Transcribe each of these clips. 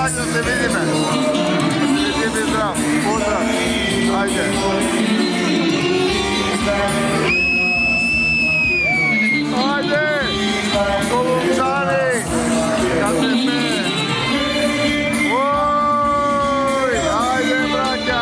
пак да се видиме. Да се видиме здрав. Поздрав. Ајде. Ајде! Солунчани! КТП! Ој! Ајде, браќа!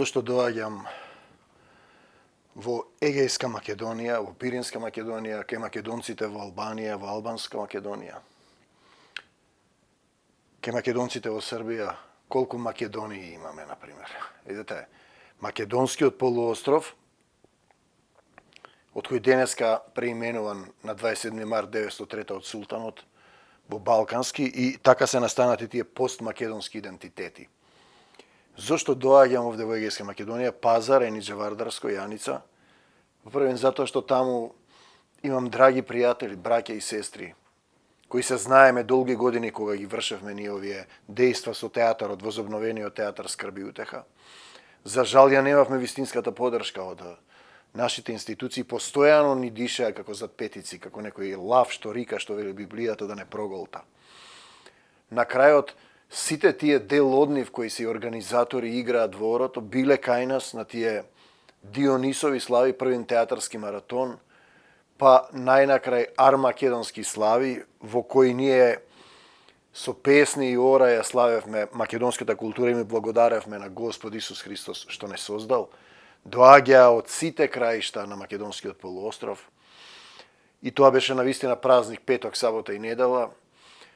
Зошто доаѓам во Егејска Македонија, во Пиринска Македонија, кај македонците во Албанија, во Албанска Македонија, кај македонците во Србија, колку Македонии имаме, например. Видите, Македонскиот полуостров, од кој денеска преименуван на 27. март 903 од султанот во Балкански, и така се настанати тие постмакедонски идентитети. Зошто доаѓам овде во Егејска Македонија, Пазар, Ениџе Вардарско, Јаница? Првен затоа што таму имам драги пријатели, браќа и сестри, кои се знаеме долги години кога ги вршевме ние овие дејства со театарот, возобновениот театар Скрб и утеха. За жал ја немавме вистинската поддршка од нашите институции, постојано ни дишеа како зад петици, како некој лав што рика, што вели Библијата, да не проголта. На крајот, сите тие дел од нив кои се организатори играат во орото, биле кај нас на тие Дионисови слави, првин театарски маратон, па најнакрај Армакедонски слави, во кои ние со песни и ора ја славевме македонската култура и ми благодаревме на Господ Исус Христос што не создал. Доаѓа од сите краишта на македонскиот полуостров. И тоа беше навистина празник петок, сабота и недела.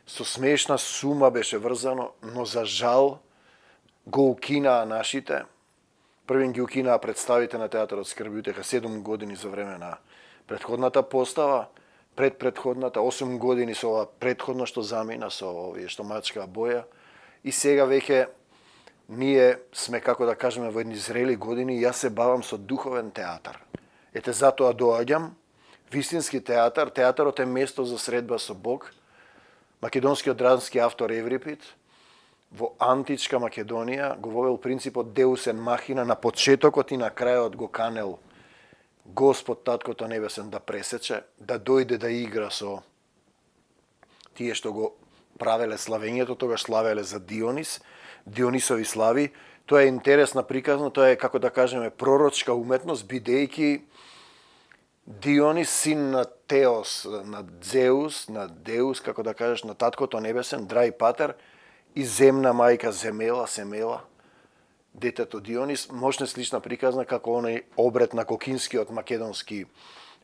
Со смешна сума беше врзано, но за жал го укинаа нашите. Првин ги укинаа представите на театарот Скрб и утеха 7 години за време на претходната постава, предходната 8 години со ова претходно што замина со овие што мачка боја, и сега веќе ние сме, како да кажеме, во едни зрели години и јас се бавам со духовен театар. Ете затоа доаѓам, вистински театар, театарот е место за средба со Бог. Македонскиот драмски автор Еврипид во античка Македонија го вовел принципот Deus en machina, на почетокот и на крајот го канел Господ Таткото Небесен да пресече, да дојде да игра со тие што го правеле славењето, тогаш славеле за Дионис, Дионисови слави. Тоа е интересна приказна, тоа е, како да кажеме, пророчка уметност, бидејќи Дионис, син на Теос, на Зеус, на Деус, како да кажеш, на Таткото Небесен, драј патер, и земна мајка Земела, Семела, детето Дионис, мощна слична приказна како оној обред на Кокинскиот македонски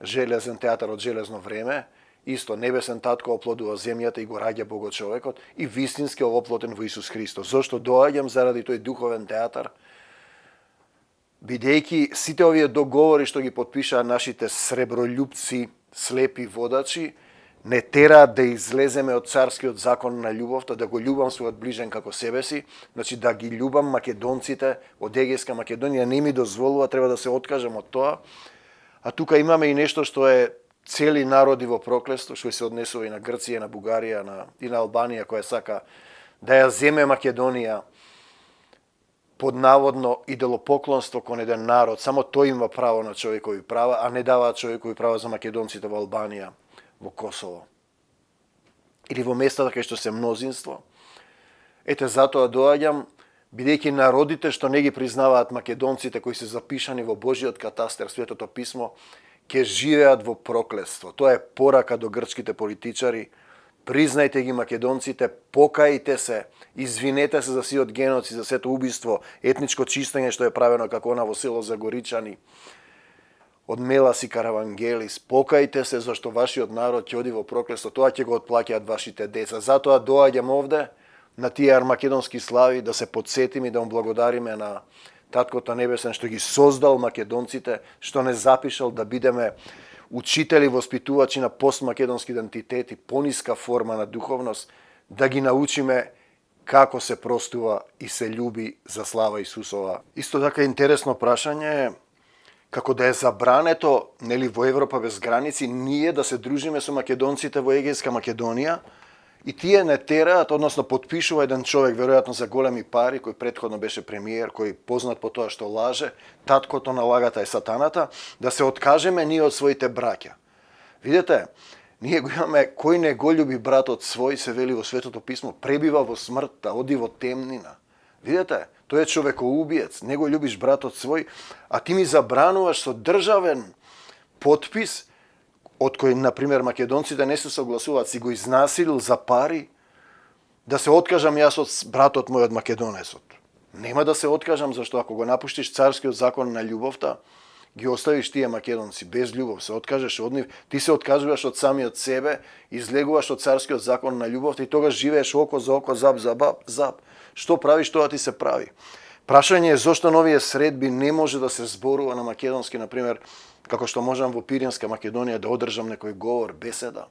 железен театар од железно време. Исто, небесен татко оплодува земјата и го раѓа Богочовекот, и вистински овоплотен во Исус Христос. Зошто доаѓам? Заради тој духовен театар, бидејќи сите овие договори што ги потпишаа нашите сребролюбци, слепи водачи, не тераат да излеземе од царскиот закон на љубовта, да го љубам својот ближен како себе си, значи да ги љубам македонците од Егејска Македонија, не ми дозволува, треба да се откажам од тоа. А тука имаме и нешто што е цели народи во проклество, што се однесува и на Грција, на Бугарија, и на Албанија, која сака да ја земе Македонија под наводно идолопоклонство кон еден народ. Само тој има право на човекови права, а не даваат човекови права за македонците во Албанија, во Косово. Или во местата кај што се мнозинство. Ете, затоа доаѓам, бидејќи народите што не ги признаваат македонците кои се запишани во Божиот катастер, Светото писмо, ќе живеат во проклетство. Тоа е порака до грчките политичари. Признајте ги македонците, покајте се, извинете се за сиот геноцид, за сето убиство, етничко чистење што е правено како она во село Загоричани, од Мелас и Каравангелис. Покајте се зашто вашиот народ ќе оди во проклетство, тоа ќе го отплаќаат вашите деца. Затоа доаѓам овде на тие армакедонски слави да се подсетиме и да му благодариме на Таткото Небесен што ги создал македонците, што не запишал да бидеме учители, воспитувачи на постмакедонски идентитет и пониска форма на духовност, да ги научиме како се простува и се љуби за слава Исусова. Исто така интересно прашање е како да е забрането, нели, во Европа без граници, ние да се дружиме со македонците во Егејска Македонија, и тие не тераат, односно подпишува еден човек, веројатно за големи пари, кој претходно беше премиер, кој познат по тоа што лаже, таткото на лагата е сатаната, да се откажеме ние од своите браќа. Видете, ние го имаме, кој не го љуби братот свој, се вели во Светото писмо, пребива во смртта, оди во темнина. Видете, тој е човекоубиец, не го љубиш братот свој, а ти ми забрануваш со државен потпис, од кој, например, македонците не се согласуваат, си го изнасилил за пари, да се откажам јас од братот мој од македонецот. Нема да се откажам, зашто ако го напуштиш царскиот закон на љубовта, ги оставиш тие македонци без љубов, се откажеш од нив, ти се откажуваш од самиот себе, излегуваш од царскиот закон на љубовта и тогаш живееш око за око, зап за зап. Што правиш, тоа ти се прави. Прашање е зошто на овие средби не може да се зборува на македонски, например, како што можам во Пиринска Македонија да одржам некој говор, беседа,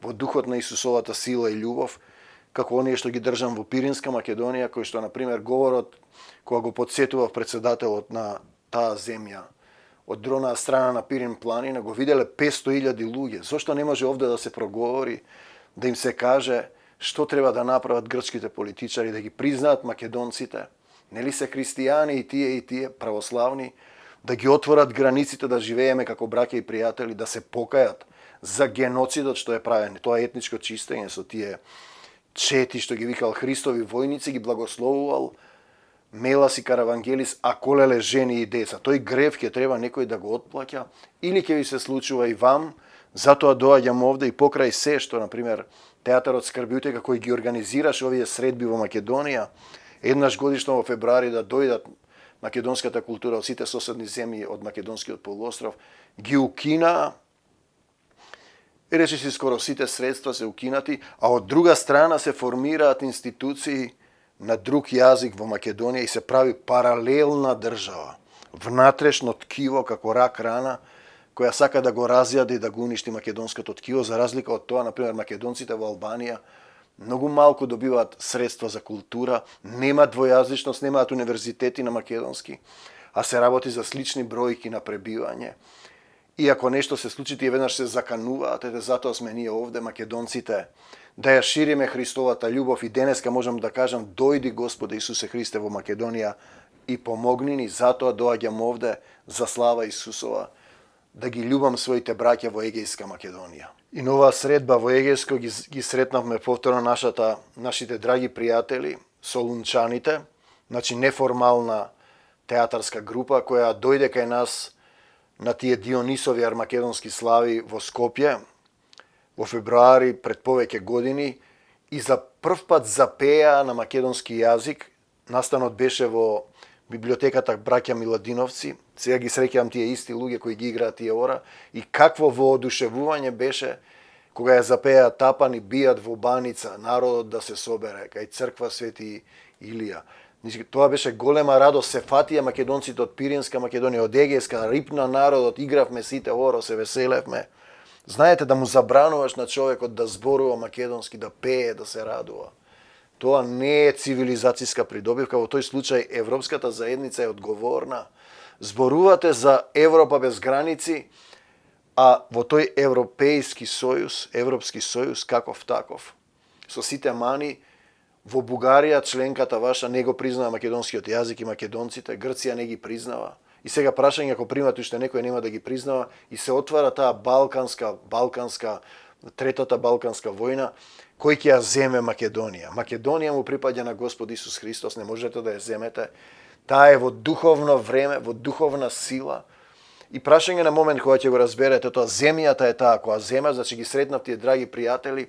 во духот на Исусовата сила и љубов, како оние што ги држам во Пиринска Македонија, кој што, например, говорот, кога го подсетував председателот на таа земја, од другата страна на Пирин планина, го виделе 500.000 луѓе. Зошто не може овде да се проговори, да им се каже што треба да направат грчките политичари, да ги признаат македонците, нели се христијани и тие православни, да ги отворат границите, да живееме како браќа и пријатели, да се покајат за геноцидот што е правен. Тоа етничко чистење со тие чети што ги викал Христови војници, ги благословувал Мелас и Каравангелис, а колеле жени и деца. Тој грев ќе треба некој да го отплаќа, или ќе ви се случува и вам. Затоа доаѓам овде и покрај се што, например, театарот Скрбиутека кој ги организираше овие средби во Македонија, еднаш годишно во февруари да дојдат македонската култура од сите соседни земји од македонскиот полуостров, ги укина, речиси скоро сите средства се укинати, а од друга страна се формираат институции на друг јазик во Македонија и се прави паралелна држава, внатрешно ткиво како рак рана, која сака да го разјади и да го уништи македонското ткиво, за разлика од тоа, например, македонците во Албанија многу малку добиваат средства за култура, немаат двојазичност, немаат универзитети на македонски, а се работи за слични бројки на пребивање. И ако нешто се случи, тие веднаш се закануваат, ете затоа сме ние овде, македонците, да ја шириме Христовата љубов и денеска можам да кажам, дојди Господе Исусе Христе во Македонија и помогни ни, затоа доаѓам овде за слава Исусова, да ги љубам своите браќа во Егејска Македонија. И на оваа средба во Егејско ги сретнавме повторно нашите драги пријатели, солунчаните, значи неформална театарска група која дојде кај нас на тие Дионисови армакедонски слави во Скопје во февруари пред повеќе години и за прв пат запеа на македонски јазик. Настанот беше во библиотеката Браќа Миладиновци. Сега ги среќавам тие исти луѓе кои ги играат тие ора и какво воодушевување беше кога ја запеа Тапан и бијат во баница народот да се собере кај црква Свети Илија. Тоа беше голема радост, се фатија македонците од Пиринска Македонија, од Егејска, рипна народот, игравме сите оро, се веселевме. Знаете, да му забрануваш на човекот да зборува македонски, да пее, да се радува. Тоа не е цивилизацијска придобивка, во тој случај Европската заедница е одговорна. Зборувате за Европа без граници, а во тој Европски сојуз, каков таков, со сите мани, Во Бугарија членката ваша не го признава македонскиот јазик и македонците, Грција не ги признава. И сега прашање ако примат уште некој нема да ги признава и се отвара таа третата балканска војна, кој ќе ја земе Македонија. Македонија му припаѓа на Господ Исус Христос, не можете да ја земете. Таа е во духовно време, во духовна сила. И прашање на момент кога ќе го разберете тоа, земјата е таа која зема, значи ги сретнав тие драги пријатели,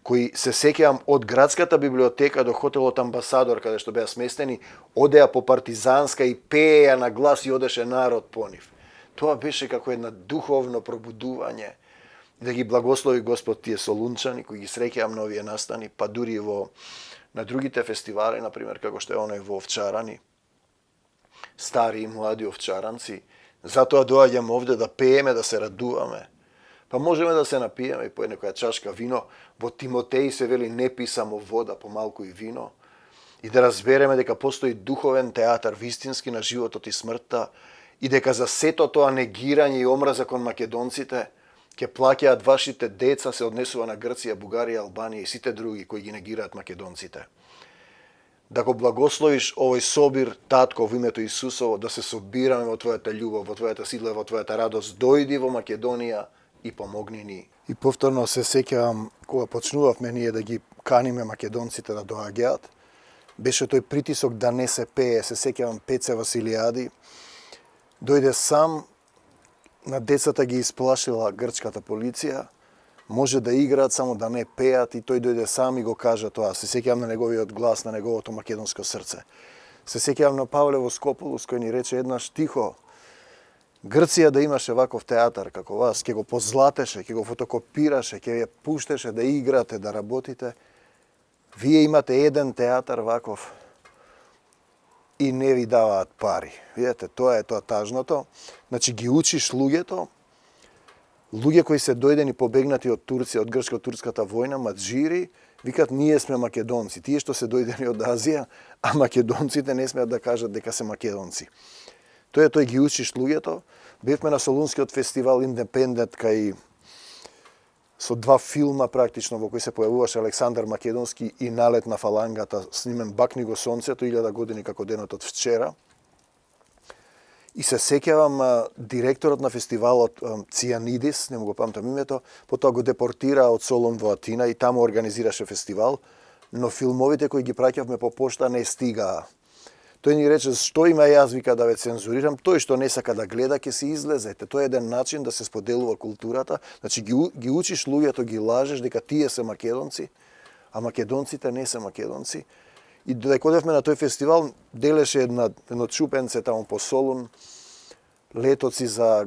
кои се сеќавам од градската библиотека до хотелот Амбасадор, каде што беа сместени, одеа по партизанска и пееа на глас и одеше народ по нив. Тоа беше како една духовно пробудување. Да ги благослови Господ тие солунчани, кои ги среќавам на овие настани, па дури на другите фестивали, например, како што е оној во Овчарани, стари и млади овчаранци. Затоа доаѓам овде да пееме, да се радуваме. Па можеме да се напиеме и по некоја чашка вино. Во Тимотеј се вели не пи само вода, помалку и вино. И да разбереме дека постои духовен театар, вистински на животот и смртта, и дека за сето тоа негирање и омраза кон македонците ќе плаќаат вашите деца, се однесува на Грција, Бугарија, Албанија и сите други кои ги негираат македонците. Да го благословиш овој собир, татко, во името Исусово, да се собираме во твојата љубов, во твојата сила, во твојата радост. Дојди во Македонија и помогни ни. И повторно се сеќавам кога почнувавме ние да ги каниме македонците да доаѓаат. Беше тој притисок да не се пее, се сеќавам Пеце Василијади. Дојде сам, на децата ги исплашила грчката полиција, може да играат, само да не пеат, и тој дојде сам и го кажа тоа. Се сеќавам на неговиот глас, на неговото македонско срце. Се сеќавам на Павле Воскополус, кој ни рече еднаш тихо: Грција да имаше ваков театар како вас, ќе го позлатеше, ќе го фотокопираше, ќе ја пуштеше да играте, да работите. Вие имате еден театар ваков и не ви даваат пари. Видете, тоа е тоа тажното. Значи ги учиш луѓето кои се дојдени побегнати од Турција, од грчко-турската војна, маџири, викат ние сме македонци. Тие што се дојдени од Азија, а македонците не смеат да кажат дека се македонци. Тој ги учиш луѓето. Бевме на Солунскиот фестивал Индепендент кај со два филма практично во кои се појавуваше Александар Македонски и Налет на фалангата, снимен Бакни го сонцето, 1000 години како денот од вчера. И се сеќавам директорот на фестивалот Цијанидис, не му го памтам името, потоа го депортира од Солун во Атина и таму организираше фестивал, но филмовите кои ги праќавме по пошта не стигаа. Тој ни рече: што има јас, вика, да ве цензурирам, тој што не сака да гледа ќе се излезете. Тоа е еден начин да се споделува културата. Значи ги учиш луѓето, ги лажеш дека тие се македонци, а македонците не се македонци. И додека одевме на тој фестивал, делеше едно чупенце таму по Солун, летоци за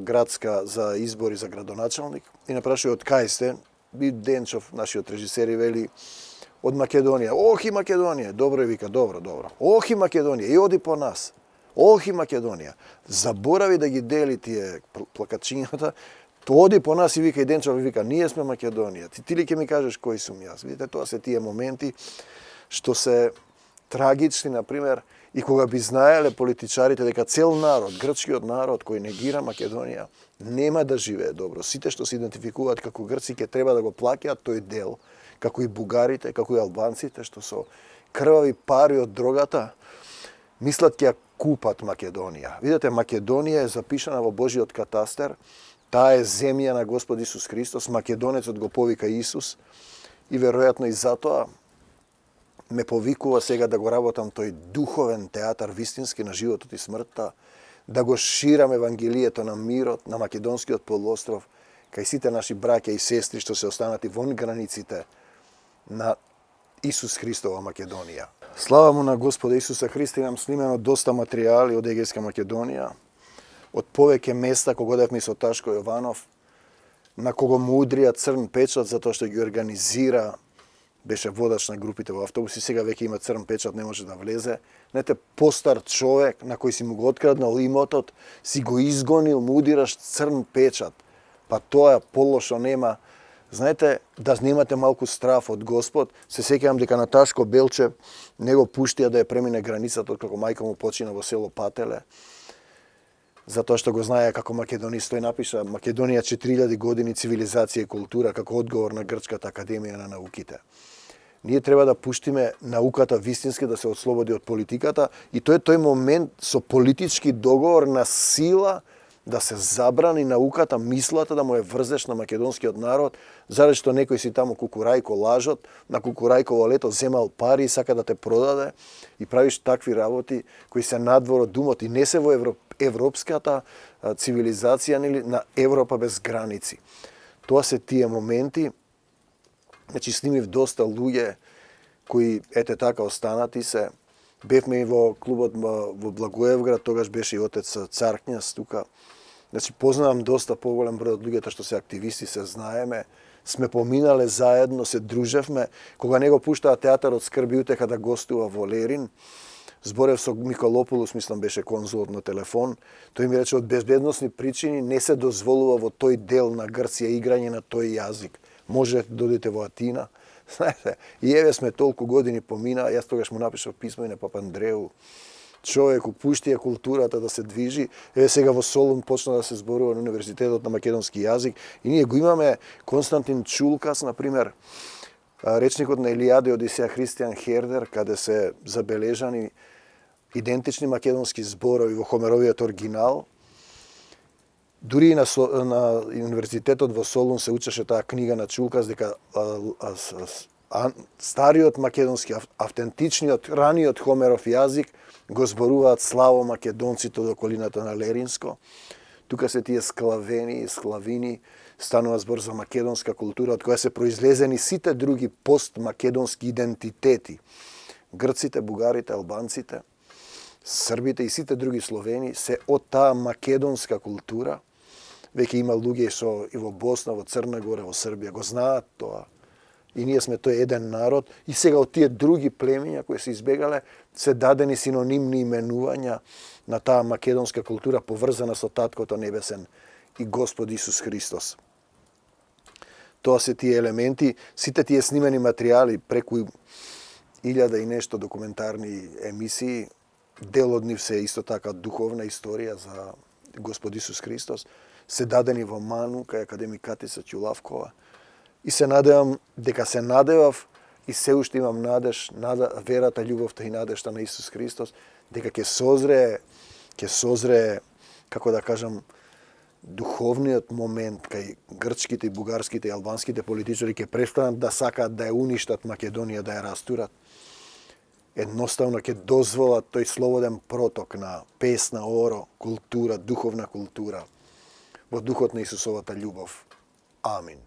избори за градоначалник, и напрашува од кај сте. Би Денчов, нашиот режисер, и вели: од Македонија. Охи Македонија. Добро, вика, добро. Охи Македонија, и оди по нас. Охи Македонија. Заборави да ги дели тие плакачињата. То оди по нас и вика, и Денчов вика: ние сме Македонија. Ти ли ќе ми кажеш кој сум јас? Видите, тоа се тие моменти што се трагични, например, и кога би знаеле политичарите дека цел народ, грчкиот народ кој негира Македонија, нема да живее добро. Сите што се идентификуваат како грци ќе треба да го плаќаат тој дел, како и бугарите, како и албанците, што со крвави пари од дрогата мислат ќе ја купат Македонија. Видете, Македонија е запишана во Божиот катастер. Таа е земја на Господ Исус Христос. Македонецот го повика Исус и веројатно и затоа ме повикува сега да го работам тој духовен театар вистински на животот и смртта, да го ширам евангелието на мирот на македонскиот полуостров кај сите наши браќа и сестри што се останати вон границите на Исус Христова Македонија. Слава му на Господа Исуса Христа, имам снимено доста материјали од Егејска Македонија, од повеќе места кога одевме со Ташко Јованов, на кого му удрија црн печат затоа што ги организира, беше водач на групите во автобуси, сега веќе има црн печат, не може да влезе. Знаете, постар човек на кој си му го откраднал имотот, си го изгонил, му удираш црн печат. Па тоа полошо нема. Знаете, да немате малку страф од Господ, се сеќавам дека на Ташко Белчев не го пуштија да ја премине границата откако мајка му почина во село Пателе, затоа што го знаеа како македонист. Тој напиша: Македонија 4000 години цивилизација и култура како одговор на Грчката академија на науките. Ние треба да пуштиме науката вистински да се отслободи од политиката и тој момент со политички договор на сила да се забрани науката, мислата да му е врзеш на македонскиот народ, заради што некој си таму кукурајко лажот, на кукурајково лето земал пари и сака да те продаде и правиш такви работи кои се надвор од думот и не се во европската цивилизација на Европа без граници. Тоа се тие моменти. Значи, снимив доста луѓе кои, ете така, останати се. Бевме и во клубот во Благоевград, тогаш беше и отец Царкњас тука. Значи, познавам доста поголем број од луѓето што се активисти, се знаеме. Сме поминале заедно, се дружевме. Кога него пуштаа театарот Скрби утеха да гостува во Лерин, зборев со Миколопулос, мислам беше конзулот на телефон, тој ми рече од безбедносни причини не се дозволува во тој дел на Грција играње на тој јазик. Можете да додите во Атина. Знаете, и еве сме толку години помина, јас тогаш му напишав писмо и на Папа Андреу. Човеку, пушти ја културата да се движи. Еве сега во Солун почна да се зборува на Универзитетот на македонски јазик и ние го имаме Константин Чулкас, например, речникот на Илијада и Одисеја Христијан Хердер, каде се забележани идентични македонски зборови во Хомеровиот оригинал. Дури и на Универзитетот во Солун се учеше таа книга на Чулкас, дека стариот македонски, автентичниот, раниот Хомеров јазик го зборуваат славо македонците од околината на Леринско. Тука се тие склавени и склавини, станува збор за македонска култура, од која се произлезени сите други постмакедонски идентитети. Грците, бугарите, албанците, србите и сите други словени се од таа македонска култура. Веќе има луѓе и во Босна, во Црна Гора, во Србија, го знаат тоа. И ние сме тој еден народ. И сега од тие други племиња кои се избегале, се дадени синонимни именувања на таа македонска култура поврзана со Таткото Небесен и Господ Исус Христос. Тоа се тие елементи, сите тие снимени материјали, преку 1000 и нешто документарни емисии, дел од нив се исто така духовна историја за Господ Исус Христос, се дадени во Ману, кај академик Катица Ќулавкова. И се надевам, дека се надевав и се уште имам надеж, верата, љубовта и надежта на Исус Христос, дека ќе созрее, како да кажам, духовниот момент кај грчките, бугарските и албанските политичари ќе престанат да сакаат да ја уништат Македонија, да ја растурат. Едноставно ќе дозволат тој слободен проток на песна, оро, култура, духовна култура во духот на Исусовата љубов. Амин.